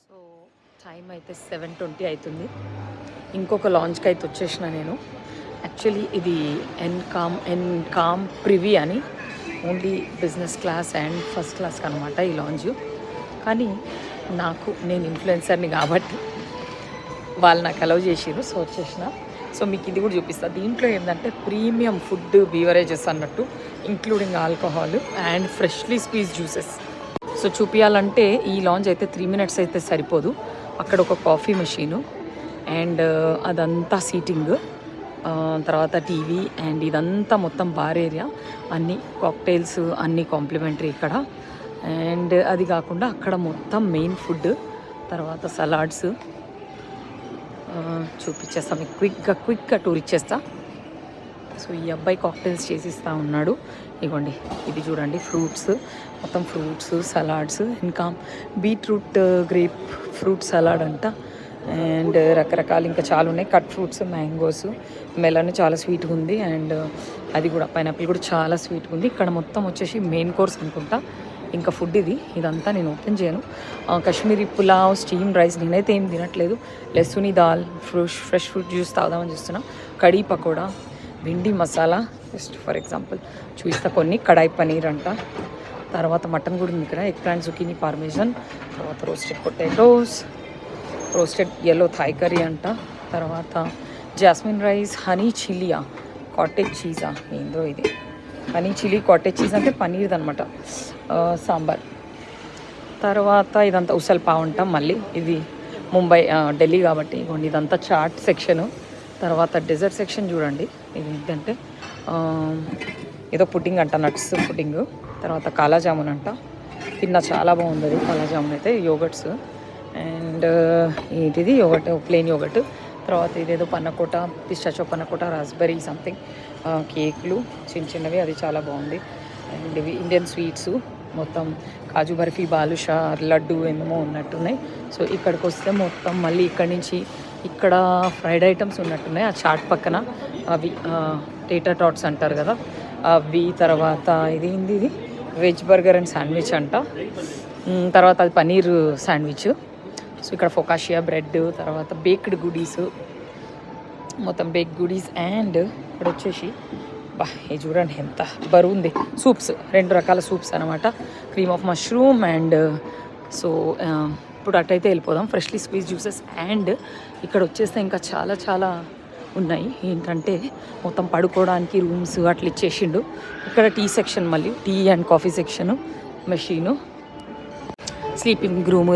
So time అయితే 7:20 అవుతుంది. ఇంకొక లాంచ్కి అయితే వచ్చేసిన నేను. యాక్చువల్లీ ఇది ఎన్కామ్ ప్రివీ అని only business class and first క్లాస్కి అనమాట ఈ లాంచ్. కానీ నేను ఇన్ఫ్లుయెన్సర్ని కాబట్టి వాళ్ళు నాకు అలౌ చేసిరు. సో వచ్చేసిన. సో మీకు ఇది కూడా చూపిస్తాను. దీంట్లో ఏంటంటే ప్రీమియం ఫుడ్ బీవరేజెస్ అన్నట్టు, including alcohol and freshly squeeze juices. So చూపించాలంటే ఈ లాంచ్ అయితే 3 minutes అయితే సరిపోదు. అక్కడ ఒక కాఫీ మెషీను అండ్ అదంతా సీటింగ్, తర్వాత టీవీ అండ్ ఇదంతా మొత్తం బార్ ఏరియా, అన్ని కాక్టైల్స్ అన్నీ కాంప్లిమెంటరీ ఇక్కడ. అండ్ అది కాకుండా అక్కడ మొత్తం మెయిన్ ఫుడ్, తర్వాత సలాడ్స్ చూపించేస్తా మీకు క్విక్గా టూర్ ఇచ్చేస్తా. సో ఈ అబ్బాయి కాక్టైల్స్ చేసిస్తూ ఉన్నాడు. ఇగోండి ఇది చూడండి, మొత్తం ఫ్రూట్స్ సలాడ్స్, ఇంకా బీట్రూట్ గ్రేప్ ఫ్రూట్ సలాడ్ అంట. అండ్ రకరకాలు ఇంకా చాలా ఉన్నాయి. కట్ ఫ్రూట్స్, మ్యాంగోస్, మెలన్ చాలా స్వీట్గా ఉంది. అండ్ అది కూడా పైనాపిల్ కూడా చాలా స్వీట్గా ఉంది. ఇక్కడ మొత్తం వచ్చేసి మెయిన్ కోర్స్ అనుకుంటా. ఇంకా ఫుడ్ ఇదంతా నేను ఓపెన్ చేయను. కాశ్మీరీ పులావ్, స్టీమ్ రైస్ నేనైతే ఏం తినట్లేదు. లెసుని దాల్, ఫ్రెష్ ఫ్రూట్ జ్యూస్ తాగుదామని చూస్తున్నా. Khadi pakoda, Bhindi masala, just for example చూపిస్తా కొన్ని. కడాయి పనీర్ అంట, తర్వాత మటన్ కూడా ఉంది ఇక్కడ. ఎగ్ ప్లాంట్, జుకీనీ, పార్మేజన్, తర్వాత roasted potatoes, roasted yellow Thai curry అంట, తర్వాత జాస్మిన్ రైస్, హనీ చిల్లియా, కాటేజ్ చీజా, ఏందో ఇది హనీ చిల్లీ కాటేజ్ చీజ్ అంటే పనీర్ది అనమాట, సాంబార్. తర్వాత ఇదంతా ఉసల్ పావ్ అంటాం. మళ్ళీ ఇది ముంబై ఢిల్లీ కాబట్టి ఇవ్వండి. ఇదంతా చాట్ సెక్షను. తర్వాత డెజర్ట్ సెక్షన్ చూడండి. ఇది ఏంటంటే ఏదో పుడ్డింగ్ అంట, నట్స్ పుడ్డింగ్. తర్వాత కాలా జామున్ అంట, తిన్నా చాలా బాగుంది అది కాలా జామున్ అయితే. యోగట్స్ అండ్ ఇది యోగట్, ప్లెయిన్ యోగట్. తర్వాత ఇదేదో పన్నకోట, పిస్టాచో పన్నకోట, రాస్బెర్రీ సంథింగ్ కేకులు చిన్నవి, అది చాలా బాగుంది. అండ్ ఇవి ఇండియన్ స్వీట్స్, మొత్తం కాజు బర్ఫీ, బాలుషా, లడ్డు ఏమేమో ఉన్నట్టున్నాయి. సో ఇక్కడికి వస్తే మొత్తం మళ్ళీ ఇక్కడి నుంచి ఇక్కడ ఫ్రైడ్ ఐటమ్స్ ఉన్నట్టున్నాయి. ఆ చాట్ పక్కన అవి టేటర్ టాట్స్ అంటారు కదా అవి. తర్వాత ఇది వెజ్ బర్గర్ అండ్ శాండ్విచ్ అంట. తర్వాత అది పనీర్ శాండ్విచ్. సో ఇక్కడ ఫొకాషియా బ్రెడ్, తర్వాత బేక్డ్ గుడీస్, మొత్తం బేక్డ్ గుడీస్. అండ్ ఇక్కడ వచ్చేసి ఇది చూడండి ఎంత బరువు ఉంది. సూప్స్, 2 రకాల సూప్స్ అనమాట. Cream of mushroom and so ఇప్పుడు అటైతే వెళ్ళిపోదాం. Freshly squeeze juices. అండ్ ఇక్కడ వచ్చేస్తే ఇంకా చాలా ఉన్నాయి. ఏంటంటే మొత్తం పడుకోవడానికి రూమ్స్ అట్లా ఇచ్చేసిండు. ఇక్కడ టీ సెక్షన్, మళ్ళీ tea and coffee section, machine, sleeping room,